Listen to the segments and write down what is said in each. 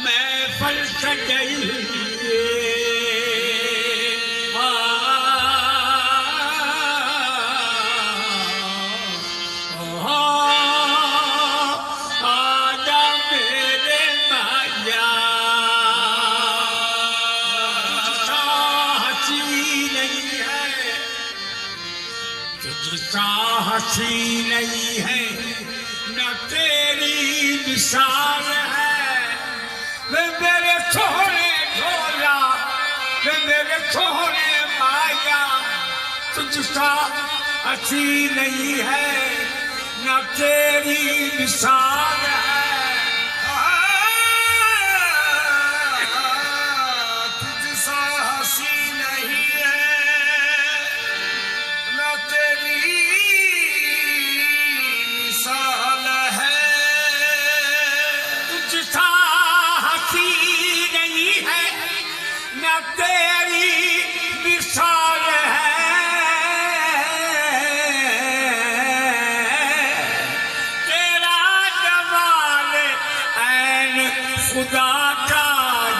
महफल सजई आजा मेरे माया तुझसा हंसी नहीं है तुझसा हंसी नहीं है न तेरी मिसाल है वे मेरे सोहरे ढोला वे मेरे सोहरे माया तुझसा हंसी नहीं है न तेरी मिसाल है तुझसा हंसी नहीं है न तेरी मिसाल है तुझसा हंसी नहीं है न तेरी मिसाल है तेरा जमाल ऐन खुदा का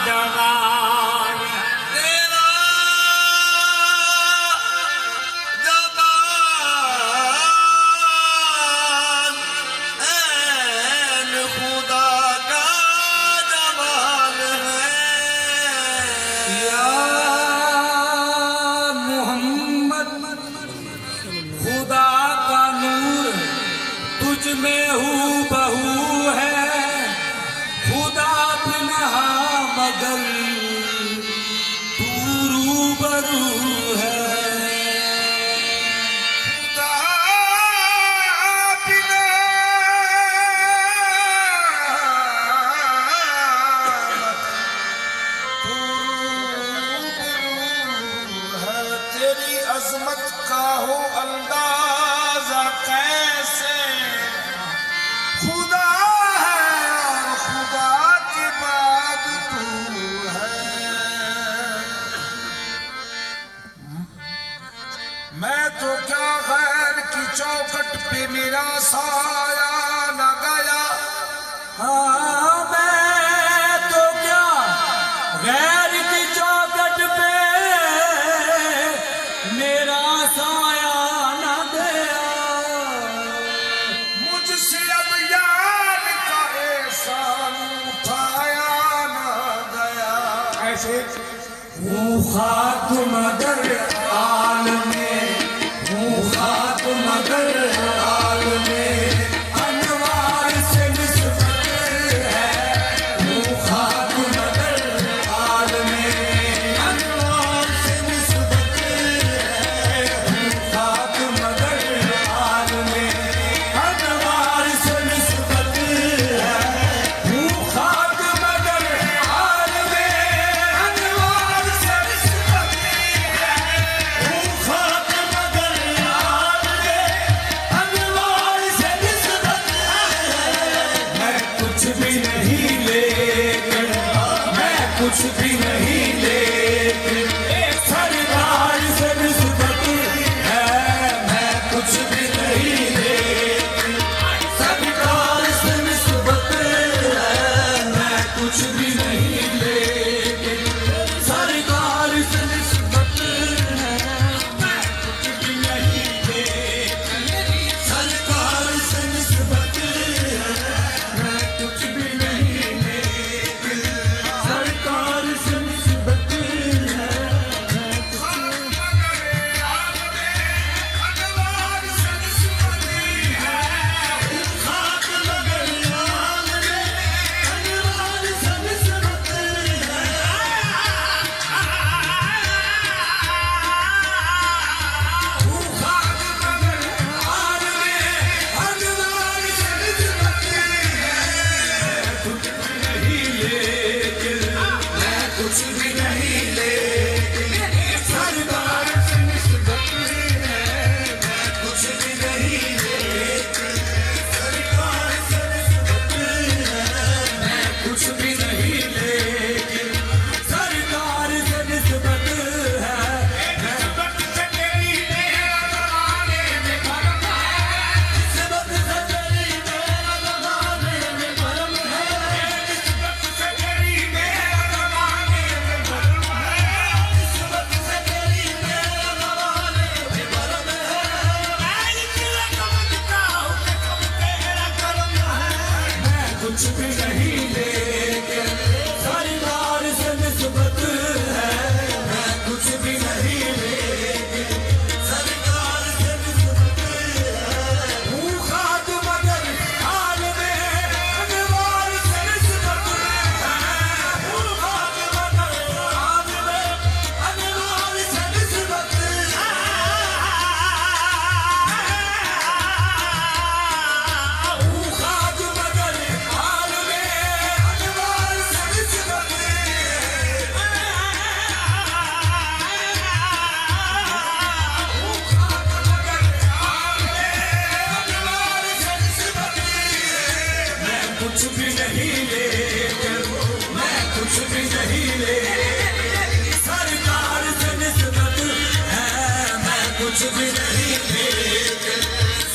जमाल तेरा जमाल ऐन खुदा का जमाल है या मोहम्मद खुदा का नूर तुझ में हूँ बहू है खुदा बिनहा मगर तू रूबरू है खुदा बिना तू है तेरी अजमत का हो अंदाजा कैसे खुदा है और खुदा के बाद तू है मैं तो क्या गैर की चौखट पे मेरा साया न गया हाँ मैं तो क्या गैर की चौखट पे मेरा साया न गया मुझसे अब यार का एहसान उठाया न गया ऐसे हूँ खाक मगर आल में हूँ खाक मगर आल में अनवार से निस्बत है हूँ खाक मगर आल में अनवार से निस्बत है हूँ खाक मगर आल में अनवार से निस्बत है हूँ खाक मगर आल में अनवार से निस्बत है हूँ खाक मगर आल में अनवार से निस्बत है मैं कुछ भी नहीं लेकिन मैं कुछ भी नहीं लेकिन एक सरदार से निस्बत है मैं कुछ भी नहीं लेकिन सरदार से निस्बत है मैं कुछ भी नहीं लेकिन सरकार से निस्बत है मैं कुछ भी नहीं लेकिन सरकार से निस्बत है मैं कुछ भी नहीं लेकिन सरकार लेकर मैं कुछ भी नहीं ले सरकार से निस्बत है मैं कुछ भी नहीं लेकर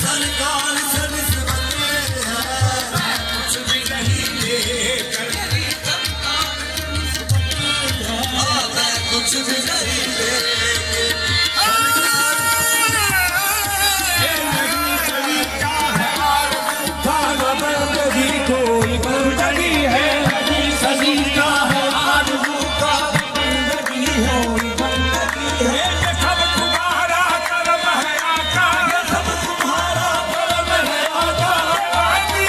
सरकार से निस्बत है मैं कुछ भी नहीं लेकर मैं कुछ भी नहीं लेकर कोई बंदगी है सभी का है आरज़ू का बंदगी है बंदगी है ये सब तुम्हारा करम है आका ये सब तुम्हारा करम है आका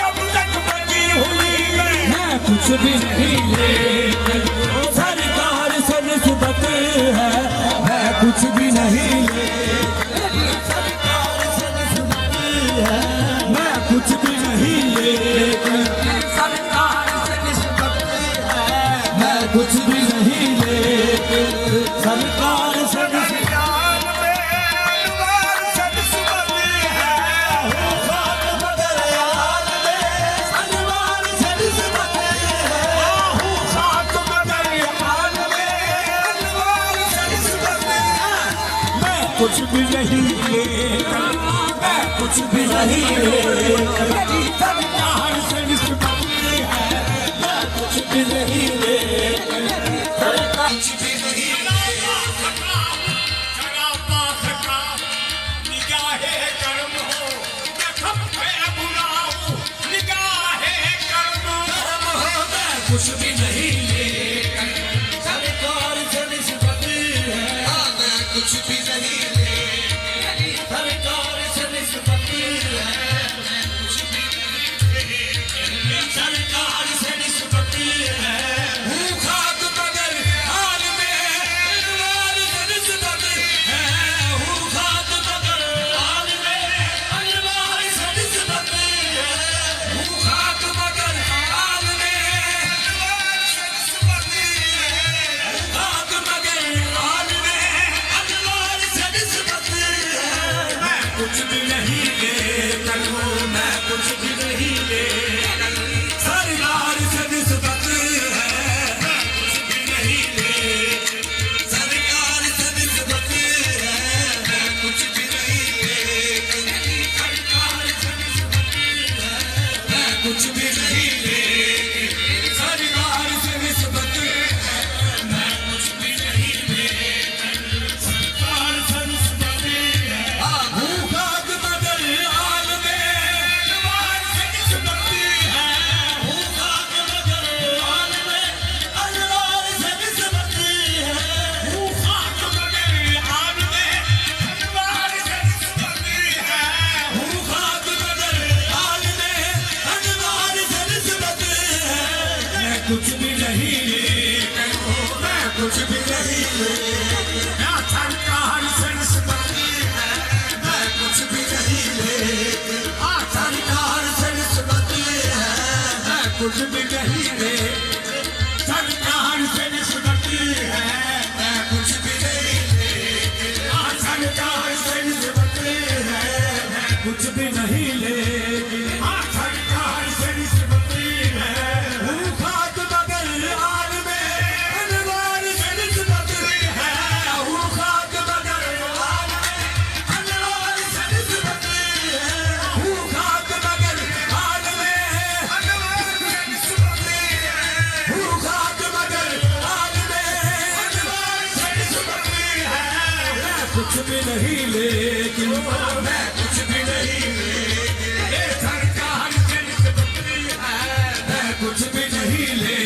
अब तक बची हुई मैं कुछ भी नहीं लेकर सरकार से निस्बत है मैं कुछ भी नहीं लेकर सरकार से निस्बत है मैं कुछ भी नहीं लेकर सरकार से निस्बत है मैं कुछ भी नहीं लेकर सरकार से जान में अनवार से निस्बत है खाक बदर यार में अनवार से निस्बत है खाक बदल हाल में अनवार से निस्बत है मैं कुछ भी नहीं लेकर मैं कुछ भी नहीं लेकर सरकार से निस्बत है मैं कुछ भी नहीं लेकर सरकार कुछ भी नहीं शराबा सका निगाहे कर्म हो मैं सब पे बुलाऊं निगाहे कर्म हो मैं कुछ भी नहीं लेकर सरकार से निस्बत है मैं कुछ भी नहीं लेकर सरकार से निस्बत है मैं कुछ भी नहीं लेकर सरकार से निस्बत है हूँ खाक बदर हाल में अनवार से निस्बत है हूँ खाक बदर हाल में अनवार से निस्बत है हूँ खाक बदर हाल में अनवार से निस्बत है खाक बदर हाल में अनवार से निस्बत है मैं कुछ भी नहीं लेकर मैं कुछ भी नहीं लेकर सरकार से निस्बत है मैं कुछ भी नहीं लेकर सरकार से निस्बत है मैं कुछ भी नहीं लेकर सरकार से निस्बत है मैं कुछ भी नहीं लेकर सरकार से निस्बत है मैं कुछ भी नहीं लेकर सरकार से निस्बत है हूँ खाक बदर हाल में अनवार से निस्बत है हूँ खाक बदर हाल में अनवार से निस्बत है हूँ खाक बदल हाल में अनवार से निस्बत है हूँ खाक बदर हाल में अनवार से निस्बत है मैं कुछ भी नहीं लेकर मैं कुछ भी नहीं लेकर मैं सरकार से निस्बत है मैं कुछ भी नहीं लेकर सरकार से निस्बत है मैं कुछ भी नहीं लेकर सरकार से निस्बत है मैं कुछ भी नहीं लेकर सरकार से निस्बत है मैं कुछ भी नहीं लेकर सरकार से निस्बत है हूँ खाक बदर हाल में अनवार से निस्बत है हूँ खाक बदर हाल में अनवार से निस्बत है हूँ खाक बदर हाल में अनवार से निस्बत है हूँ खाक बदर हाल में अनवार से निस्बत है मैं कुछ भी नहीं लेकिन मैं कुछ भी नहीं लेकिन सरकार से निस्बत है मैं कुछ भी नहीं ले